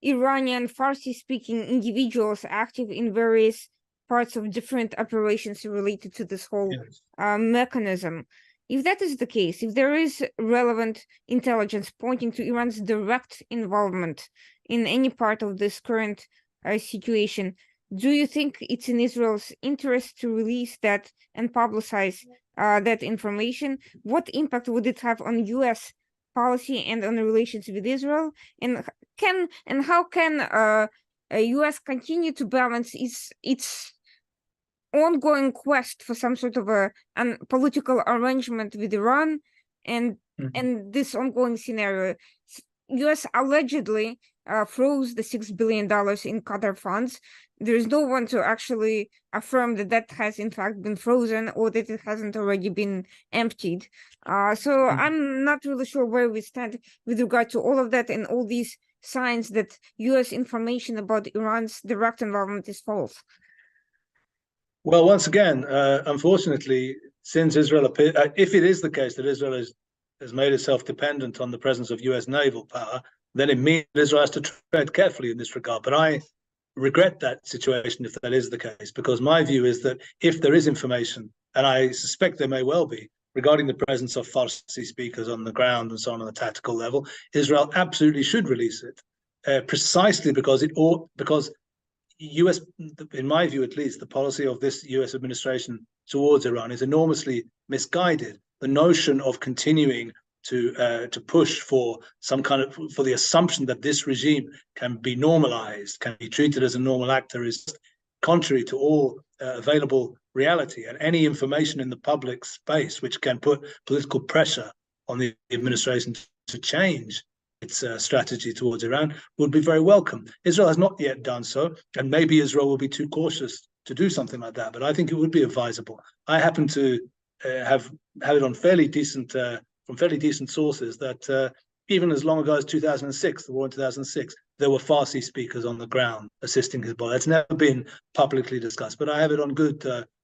Iranian Farsi-speaking individuals active in various parts of different operations related to this whole mechanism. If that is the case, if there is relevant intelligence pointing to Iran's direct involvement in any part of this current situation, do you think it's in Israel's interest to release that and publicize that information? What impact would it have on U.S. policy and on the relations with Israel? And how can U.S. continue to balance its ongoing quest for some sort of a political arrangement with Iran and this ongoing scenario? U.S. allegedly froze the $6 billion in Qatar funds. There is no one to actually affirm that that has in fact been frozen or that it hasn't already been emptied. So I'm not really sure where we stand with regard to all of that and all these signs that U.S. information about Iran's direct involvement is false. Well, once again, unfortunately, since Israel if it is the case that Israel has made itself dependent on the presence of US naval power, then it means Israel has to tread carefully in this regard. But I regret that situation if that is the case, because my view is that if there is information, and I suspect there may well be, regarding the presence of Farsi speakers on the ground and so on the tactical level, Israel absolutely should release it, precisely because US, in my view at least, the policy of this US administration towards Iran is enormously misguided. The notion of continuing to push for some kind of for the assumption that this regime can be normalized, can be treated as a normal actor, is contrary to all available reality. And any information in the public space which can put political pressure on the administration to change its strategy towards Iran would be very welcome. Israel has not yet done so, and maybe Israel will be too cautious to do something like that. But I think it would be advisable. I happen to have it on fairly decent from fairly decent sources that even as long ago as 2006, the war in 2006, there were Farsi speakers on the ground assisting Hezbollah. It's never been publicly discussed, but I have it on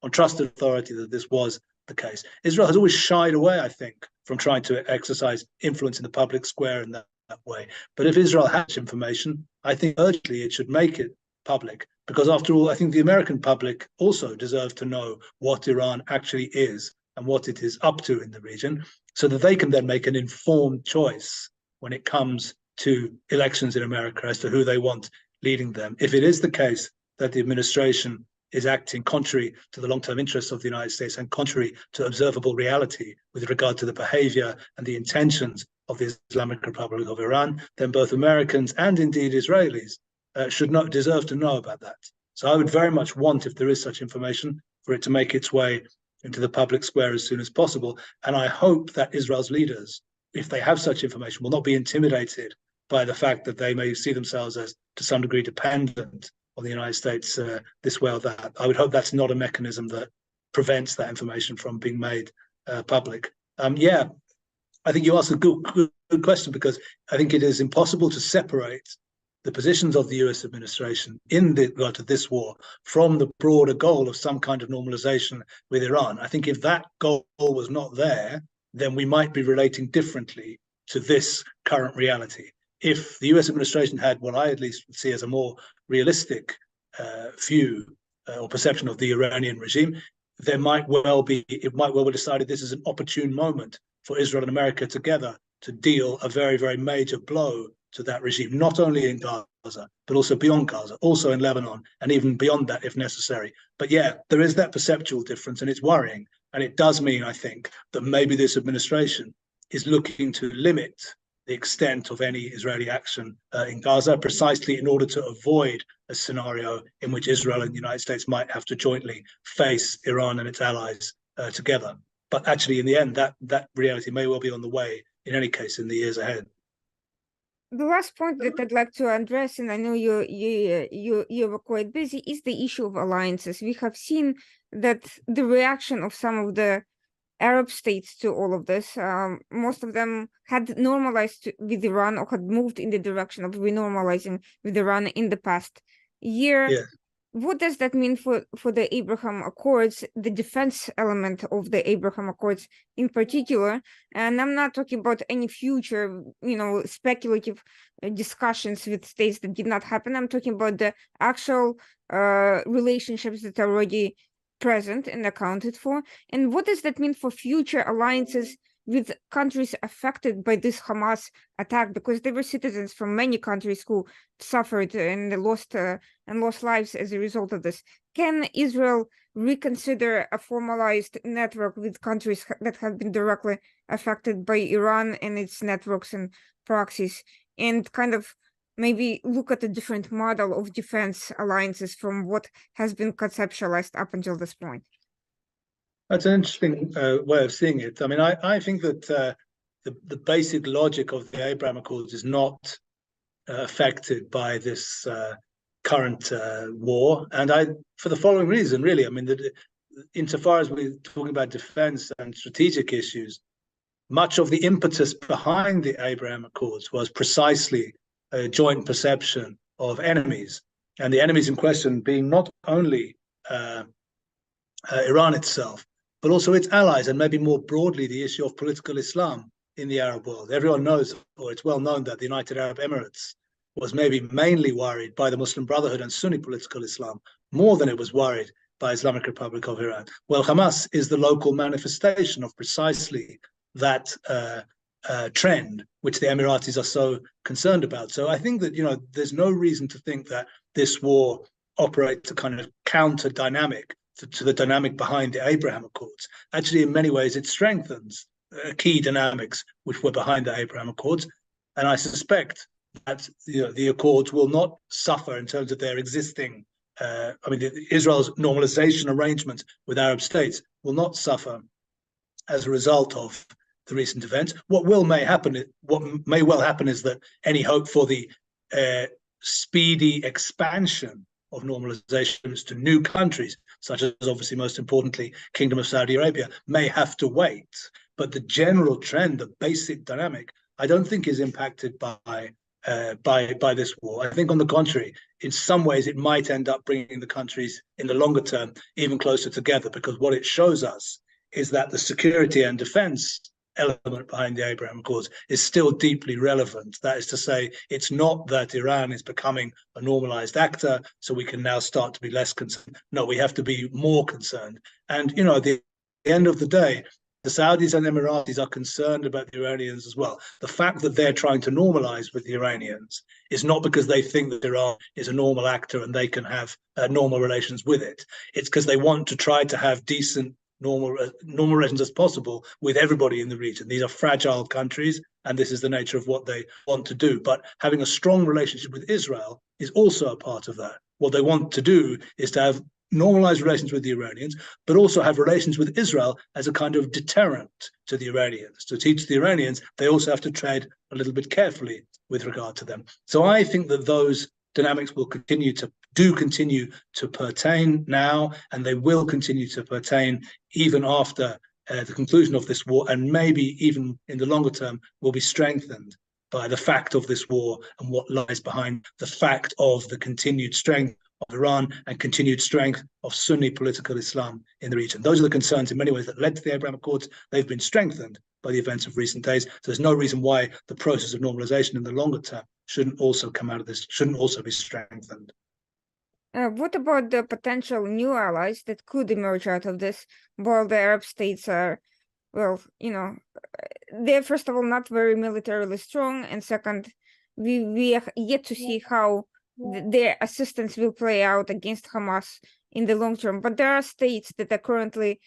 on trusted authority that this was the case. Israel has always shied away, I think, from trying to exercise influence in the public square in that way. But if Israel has information, I think urgently it should make it public, because after all, I think the American public also deserve to know what Iran actually is and what it is up to in the region, so that they can then make an informed choice when it comes to elections in America as to who they want leading them. If it is the case that the administration is acting contrary to the long-term interests of the United States and contrary to observable reality with regard to the behavior and the intentions of the Islamic Republic of Iran, then both Americans and indeed Israelis deserve to know about that. So I would very much want, if there is such information, for it to make its way into the public square as soon as possible. And I hope that Israel's leaders, if they have such information, will not be intimidated by the fact that they may see themselves as, to some degree, dependent on the United States this way or that. I would hope that's not a mechanism that prevents that information from being made public. Yeah, I think you asked a good question, because I think it is impossible to separate the positions of the US administration in regard to this war from the broader goal of some kind of normalization with Iran. I think if that goal was not there, then we might be relating differently to this current reality. If the US administration had what I at least see as a more realistic view or perception of the Iranian regime, it might well be decided this is an opportune moment for Israel and America together to deal a very, very major blow to that regime, not only in Gaza, but also beyond Gaza, also in Lebanon, and even beyond that if necessary. But yeah, there is that perceptual difference, and it's worrying. And it does mean, I think, that maybe this administration is looking to limit the extent of any Israeli action in Gaza, precisely in order to avoid a scenario in which Israel and the United States might have to jointly face Iran and its allies together. But actually, in the end, that reality may well be on the way, in any case, in the years ahead. The last point that I'd like to address, and I know you were quite busy, is the issue of alliances. We have seen that the reaction of some of the Arab states to all of this, most of them had normalized with Iran or had moved in the direction of renormalizing with Iran in the past year. Yeah. What does that mean for the Abraham Accords, the defense element of the Abraham Accords in particular? And I'm not talking about any future, speculative discussions with states that did not happen. I'm talking about the actual relationships that are already present and accounted for. And what does that mean for future alliances with countries affected by this Hamas attack? Because there were citizens from many countries who suffered and lost lives as a result of this. Can Israel reconsider a formalized network with countries that have been directly affected by Iran and its networks and proxies, and kind of maybe look at a different model of defense alliances from what has been conceptualized up until this point? That's an interesting way of seeing it. I mean, I think that the basic logic of the Abraham Accords is not affected by this current war, and for the following reason, really. I mean, insofar as we're talking about defense and strategic issues, much of the impetus behind the Abraham Accords was precisely a joint perception of enemies, and the enemies in question being not only Iran itself, but also its allies, and maybe more broadly the issue of political Islam in the Arab world. Everyone knows, or it's well known, that the United Arab Emirates was maybe mainly worried by the Muslim Brotherhood and Sunni political Islam more than it was worried by Islamic Republic of Iran. Well, Hamas is the local manifestation of precisely that trend, which the Emiratis are so concerned about. So I think that, there's no reason to think that this war operates a kind of counter dynamic to the dynamic behind the Abraham Accords. Actually, in many ways, it strengthens key dynamics which were behind the Abraham Accords. And I suspect that the Accords will not suffer in terms of their existing. Israel's normalization arrangements with Arab states will not suffer as a result of the recent events. What may well happen is that any hope for the speedy expansion of normalizations to new countries, such as obviously most importantly Kingdom of Saudi Arabia, may have to wait. But the general trend, the basic dynamic, I don't think is impacted by this war. I think, on the contrary, in some ways it might end up bringing the countries in the longer term even closer together, because what it shows us is that the security and defense element behind the Abraham Accords is still deeply relevant. That is to say, it's not that Iran is becoming a normalized actor, so we can now start to be less concerned. No, we have to be more concerned. And, at the end of the day, the Saudis and Emiratis are concerned about the Iranians as well. The fact that they're trying to normalize with the Iranians is not because they think that Iran is a normal actor and they can have normal relations with it. It's because they want to try to have decent, normal relations as possible with everybody in the region. These are fragile countries, and this is the nature of what they want to do. But having a strong relationship with Israel is also a part of that. What they want to do is to have normalize relations with the Iranians, but also have relations with Israel as a kind of deterrent to the Iranians, to teach the Iranians they also have to tread a little bit carefully with regard to them. So I think that those dynamics will continue to pertain now, and they will continue to pertain even after the conclusion of this war, and maybe even in the longer term will be strengthened by the fact of this war and what lies behind the fact of the continued strength of Iran and continued strength of Sunni political Islam in the region. Those are the concerns in many ways that led to the Abraham Accords. They've been strengthened by the events of recent days. So there's no reason why the process of normalization in the longer term shouldn't also come out of this, shouldn't also be strengthened. What about the potential new allies that could emerge out of this, while the Arab states are, well, they're first of all not very militarily strong, and second, we are yet to see how their assistance will play out against Hamas in the long term. But there are states that are currently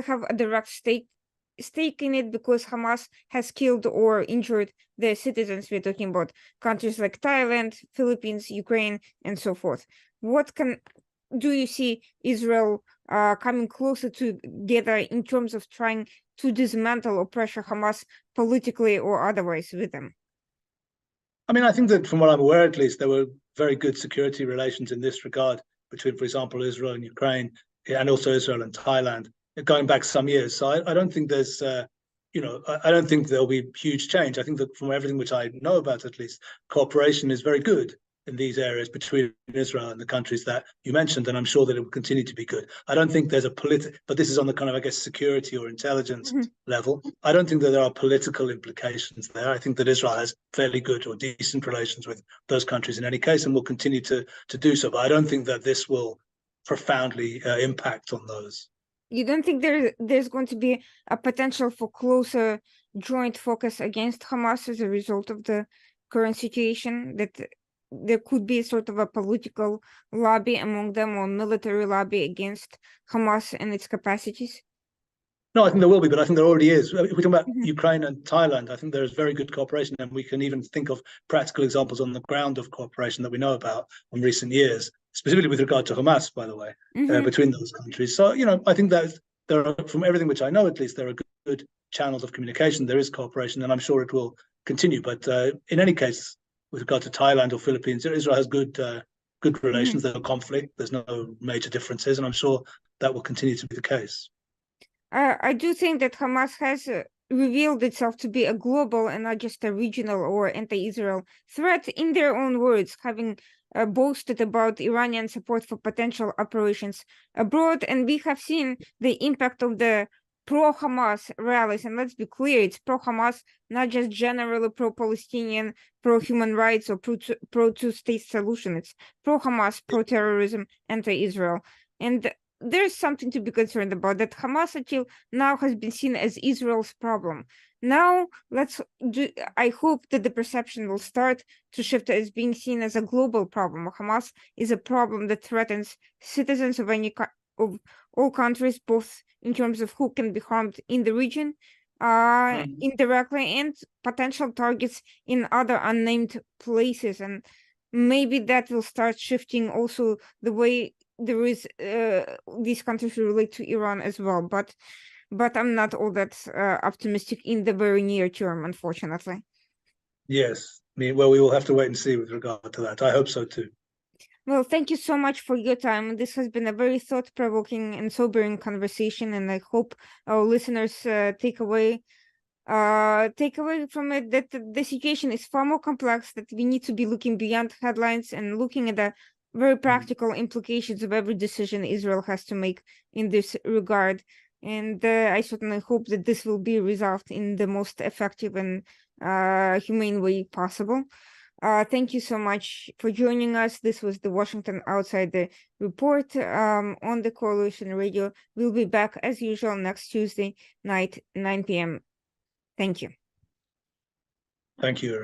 have a direct stake in it because Hamas has killed or injured their citizens. We're talking about countries like Thailand, Philippines, Ukraine, and so forth. Do you see Israel coming closer together in terms of trying to dismantle or pressure Hamas politically or otherwise with them? I think that from what I'm aware, at least, there were very good security relations in this regard between, for example, Israel and Ukraine, and also Israel and Thailand, going back some years. So I don't think there's, I don't think there'll be huge change. I think that from everything which I know about, at least, cooperation is very good in these areas between Israel and the countries that you mentioned, and I'm sure that it will continue to be good. I don't think there's but this is on the kind of, I guess, security or intelligence level. I don't think that there are political implications there. I think that Israel has fairly good or decent relations with those countries in any case, and will continue to do so. But I don't think that this will profoundly impact on those. You don't think there's going to be a potential for closer joint focus against Hamas as a result of the current situation, that there could be sort of a political lobby among them, or military lobby against Hamas and its capacities? No, I think there will be, but I think there already is. If we're talking about Ukraine and Thailand, I think there is very good cooperation, and we can even think of practical examples on the ground of cooperation that we know about in recent years, specifically with regard to Hamas, by the way, between those countries. So, I think that there are, from everything which I know, at least, there are good channels of communication. There is cooperation, and I'm sure it will continue. But in any case, with regard to Thailand or Philippines, Israel has good relations. There's no conflict. There's no major differences, and I'm sure that will continue to be the case. I do think that Hamas has revealed itself to be a global and not just a regional or anti-Israel threat in their own words, having boasted about Iranian support for potential operations abroad. And we have seen the impact of the pro-Hamas rallies. And let's be clear, it's pro-Hamas, not just generally pro-Palestinian, pro-human rights, or pro-two-state solution. It's pro-Hamas, pro-terrorism, anti-Israel. And there's something to be concerned about, that Hamas until now has been seen as Israel's problem. Now, I hope that the perception will start to shift as being seen as a global problem. Hamas is a problem that threatens citizens of of all countries, both in terms of who can be harmed in the region indirectly, and potential targets in other unnamed places. And maybe that will start shifting also the way there is these countries relate to Iran as well, but I'm not all that optimistic in the very near term, unfortunately. Yes, well, we will have to wait and see with regard to that. I hope so too. Well, thank you so much for your time. This has been a very thought-provoking and sobering conversation, and I hope our listeners take away from it that the situation is far more complex, that we need to be looking beyond headlines and looking at the very practical implications of every decision Israel has to make in this regard. And I certainly hope that this will be resolved in the most effective and humane way possible. Thank you so much for joining us. This was the Washington Outsider Report on the Coalition Radio. We'll be back as usual next Tuesday night, 9 p.m. Thank you. Thank you, Irene.